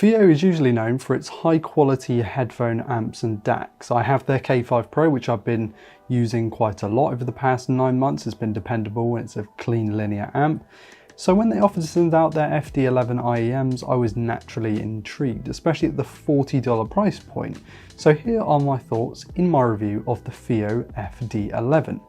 Fiio is usually known for its high quality headphone amps and DACs. I have their K5 Pro, which I've been using quite a lot over the past 9 months. It's been dependable and it's a clean linear amp. So when they offered to send out their FD11 IEMs, I was naturally intrigued, especially at the $40 price point. So here are my thoughts in my review of the Fiio FD11.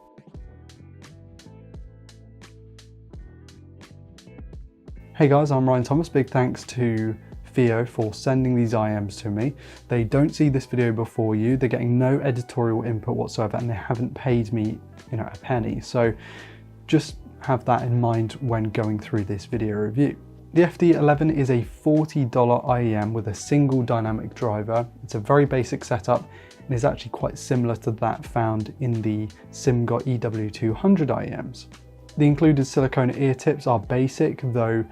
Hey guys, I'm Ryan Thomas. Big thanks to Fiio for sending these IEMs to me. They don't see this video before you, they're getting no editorial input whatsoever, and they haven't paid me, a penny. So just have that in mind when going through this video review. The FD11 is a $40 IEM with a single dynamic driver. It's a very basic setup and is actually quite similar to that found in the SIMGOT EW200 IEMs. The included silicone ear tips are basic, though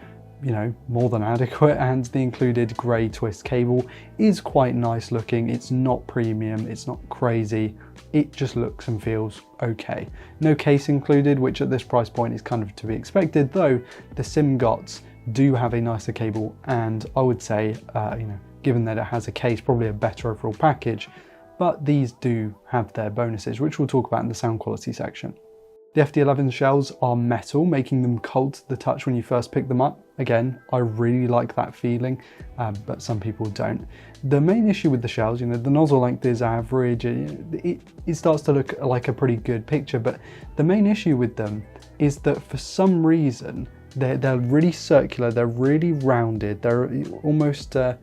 more than adequate, and the included grey twist cable is quite nice looking. It's not premium, it's not crazy, it just looks and feels okay. No case included, which at this price point is kind of to be expected, though the SIMGOTs do have a nicer cable, and I would say, given that it has a case, probably a better overall package, but these do have their bonuses, which we'll talk about in the sound quality section. The FD11 shells are metal, making them cold to the touch when you first pick them up. Again, I really like that feeling, but some people don't. The main issue with the shells, the nozzle length is average, it starts to look like a pretty good picture, but the main issue with them is that for some reason, they're really circular, they're really rounded, they're almost like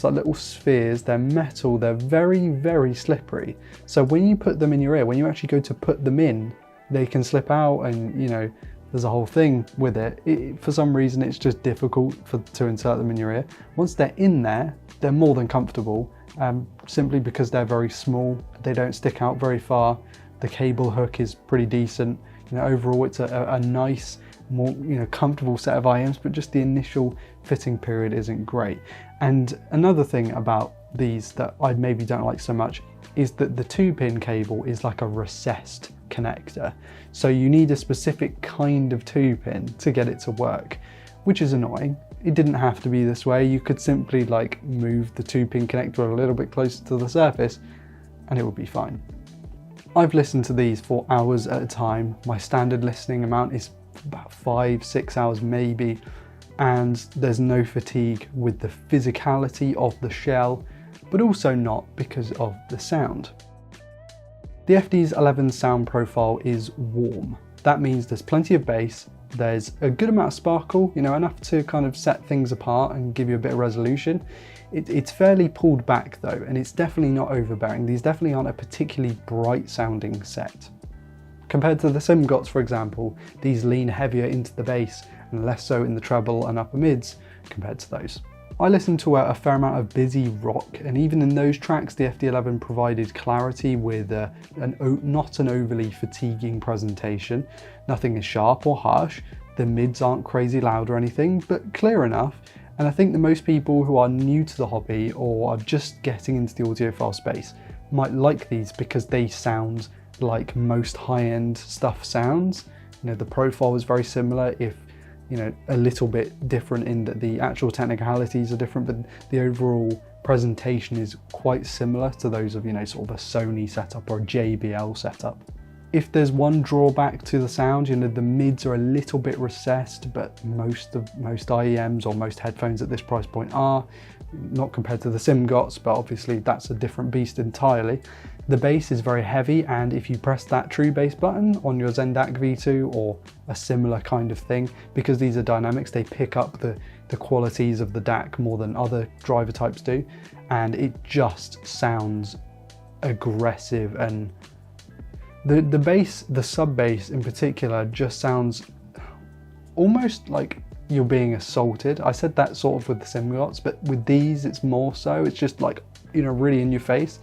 little spheres, they're metal, they're very, very slippery. So when you put them in your ear, when you actually go to put them in, they can slip out, and there's a whole thing with it. For some reason it's just difficult to insert them in your ear. Once they're in there, they're more than comfortable, simply because they're very small, they don't stick out very far, the cable hook is pretty decent. Overall it's a nice, more comfortable set of IEMs, but just the initial fitting period isn't great. And another thing about these that I maybe don't like so much is that the 2-pin cable is like a recessed connector. So you need a specific kind of 2-pin to get it to work, which is annoying. It didn't have to be this way. You could simply move the 2-pin connector a little bit closer to the surface and it would be fine. I've listened to these for hours at a time. My standard listening amount is about 5-6 hours maybe, and there's no fatigue with the physicality of the shell, but also not because of the sound. The FD11's sound profile is warm. That means there's plenty of bass, there's a good amount of sparkle, enough to kind of set things apart and give you a bit of resolution. It's fairly pulled back though, and it's definitely not overbearing. These definitely aren't a particularly bright sounding set. Compared to the SIMGOTs, for example, these lean heavier into the bass and less so in the treble and upper mids compared to those. I listened to a fair amount of busy rock, and even in those tracks the FD11 provided clarity with not an overly fatiguing presentation. Nothing is sharp or harsh, the mids aren't crazy loud or anything, but clear enough. And I think that most people who are new to the hobby or are just getting into the audiophile space might like these because they sound like most high-end stuff sounds. The profile is very similar, if a little bit different in that the actual technicalities are different, but the overall presentation is quite similar to those of sort of a Sony setup or a JBL setup. If there's one drawback to the sound, the mids are a little bit recessed, but most IEMs or most headphones at this price point are, not compared to the SIMGOTs, but obviously that's a different beast entirely. The bass is very heavy, and if you press that true bass button on your Zendak V2 or a similar kind of thing, because these are dynamics, they pick up the qualities of the DAC more than other driver types do, and it just sounds aggressive. And the bass, the sub bass in particular, just sounds almost like you're being assaulted. I said that sort of with the SIMGOTs, but with these it's more so. It's just really in your face.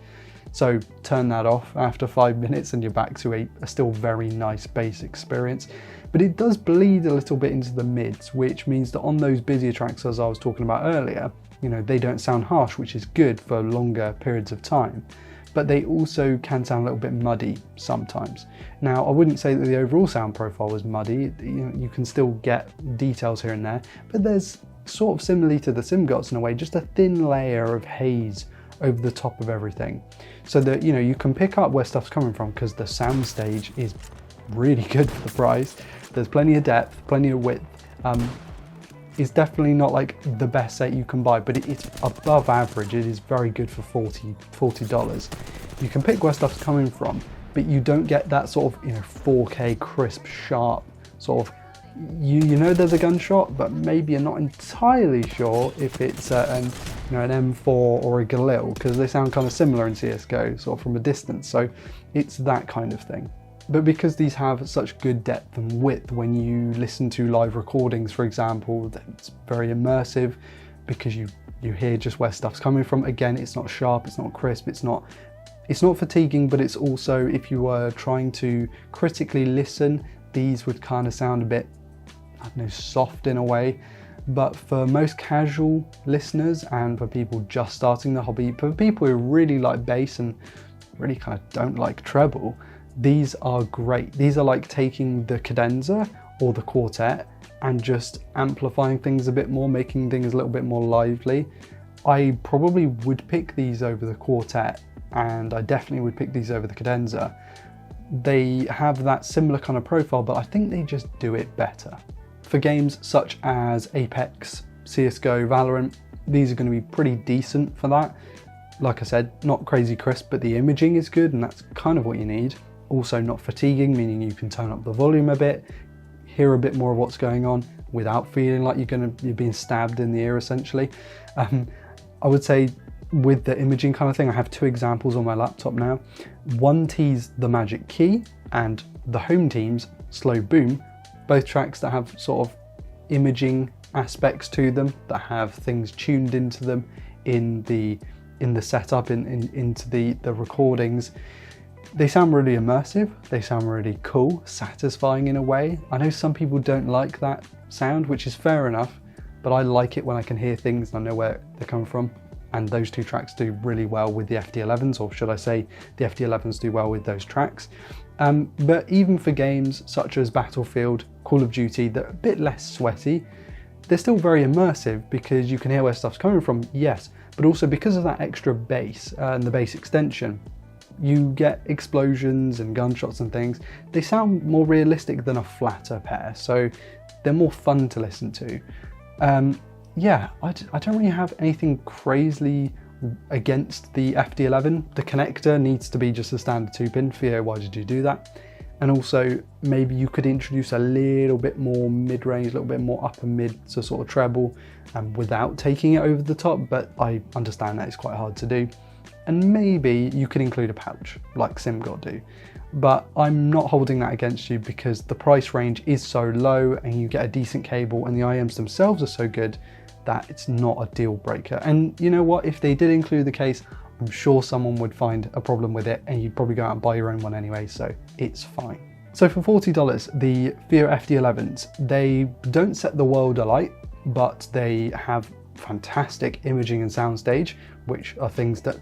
So turn that off after 5 minutes and you're back to a still very nice bass experience. But it does bleed a little bit into the mids, which means that on those busier tracks, as I was talking about earlier, they don't sound harsh, which is good for longer periods of time. But they also can sound a little bit muddy sometimes. Now, I wouldn't say that the overall sound profile was muddy. You can still get details here and there, but there's sort of similarly to the SimGots in a way, just a thin layer of haze over the top of everything, so that, you know, you can pick up where stuff's coming from, because the soundstage is really good for the price. There's plenty of depth, plenty of width. It's definitely not like the best set you can buy, but it's above average. It is very good for $40. You can pick where stuff's coming from, but you don't get that sort of, you know, 4K crisp, sharp sort of, you know there's a gunshot, but maybe you're not entirely sure if it's an M4 or a Galil, because they sound kind of similar in CSGO, sort of from a distance. So it's that kind of thing. But because these have such good depth and width, when you listen to live recordings, for example, it's very immersive, because you hear just where stuff's coming from. Again, it's not sharp, it's not crisp, it's not fatiguing, but it's also, if you were trying to critically listen, these would kind of sound a bit, I don't know, soft in a way. But for most casual listeners, and for people just starting the hobby, for people who really like bass and really kind of don't like treble, these are great. These are like taking the cadenza or the quartet and just amplifying things a bit more, making things a little bit more lively. I probably would pick these over the quartet, and I definitely would pick these over the cadenza. They have that similar kind of profile, but I think they just do it better. For games such as Apex, CSGO, Valorant, these are going to be pretty decent for that. Like I said, not crazy crisp, but the imaging is good, and that's kind of what you need. Also not fatiguing, meaning you can turn up the volume a bit, hear a bit more of what's going on without feeling like you're being stabbed in the ear, essentially. I would say with the imaging kind of thing, I have two examples on my laptop now. One team's The Magic Key and the home team's Slow Boom, both tracks that have sort of imaging aspects to them, that have things tuned into them in the setup, into the recordings. They sound really immersive, they sound really cool, satisfying in a way. I know some people don't like that sound, which is fair enough, but I like it when I can hear things and I know where they're coming from. And those two tracks do really well with the FD11s, or should I say the FD11s do well with those tracks. But even for games such as Battlefield, Call of Duty, that are a bit less sweaty, they're still very immersive, because you can hear where stuff's coming from, yes, but also because of that extra bass and the bass extension, you get explosions and gunshots and things. They sound more realistic than a flatter pair, so they're more fun to listen to. Yeah, I don't really have anything crazily against the FD11. The connector needs to be just a standard 2-pin. Fiio, why did you do that? And also, maybe you could introduce a little bit more mid-range, a little bit more upper mid to sort of treble, without taking it over the top, but I understand that it's quite hard to do. And maybe you could include a pouch, like SimGot do. But I'm not holding that against you, because the price range is so low and you get a decent cable, and the IMs themselves are so good that it's not a deal breaker. And you know what, if they did include the case, I'm sure someone would find a problem with it, and you'd probably go out and buy your own one anyway, so it's fine. So for $40, the Fiio FD11s, they don't set the world alight, but they have fantastic imaging and soundstage, which are things that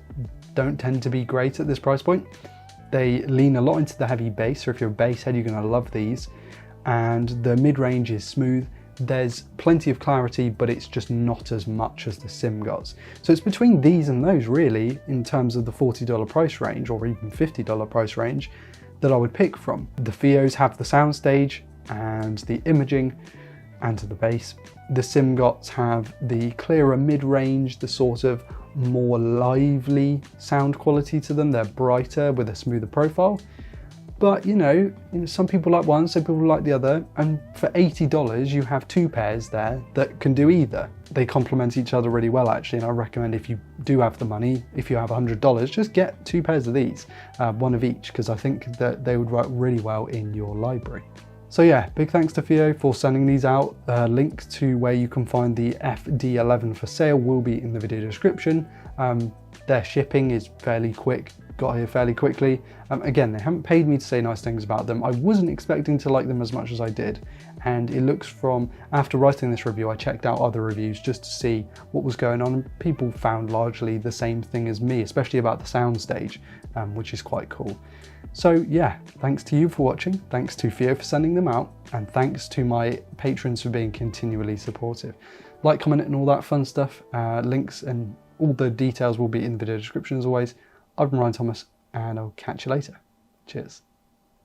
don't tend to be great at this price point. They lean a lot into the heavy bass, so if you're a bass head, you're going to love these. And the mid-range is smooth. There's plenty of clarity, but it's just not as much as the SimGots. So it's between these and those, really, in terms of the $40 price range, or even $50 price range, that I would pick from. The Fios have the soundstage and the imaging and the bass. The SimGots have the clearer mid-range, the sort of more lively sound quality to them. They're brighter with a smoother profile. But you know, some people like one, some people like the other, and for $80 you have two pairs there that can do either. They complement each other really well, actually, and I recommend, if you do have the money, if you have $100, just get two pairs of these, one of each, because I think that they would work really well in your library. So yeah, big thanks to Fiio for sending these out. Link to where you can find the FD11 for sale will be in the video description. Their shipping is fairly quick, got here fairly quickly. Again, they haven't paid me to say nice things about them. I wasn't expecting to like them as much as I did. And it looks from, after writing this review, I checked out other reviews just to see what was going on. And people found largely the same thing as me, especially about the soundstage, which is quite cool. So yeah, thanks to you for watching. Thanks to Fiio for sending them out. And thanks to my patrons for being continually supportive. Like, comment, and all that fun stuff. Links and all the details will be in the video description as always. I've been Ryan Thomas, and I'll catch you later. Cheers.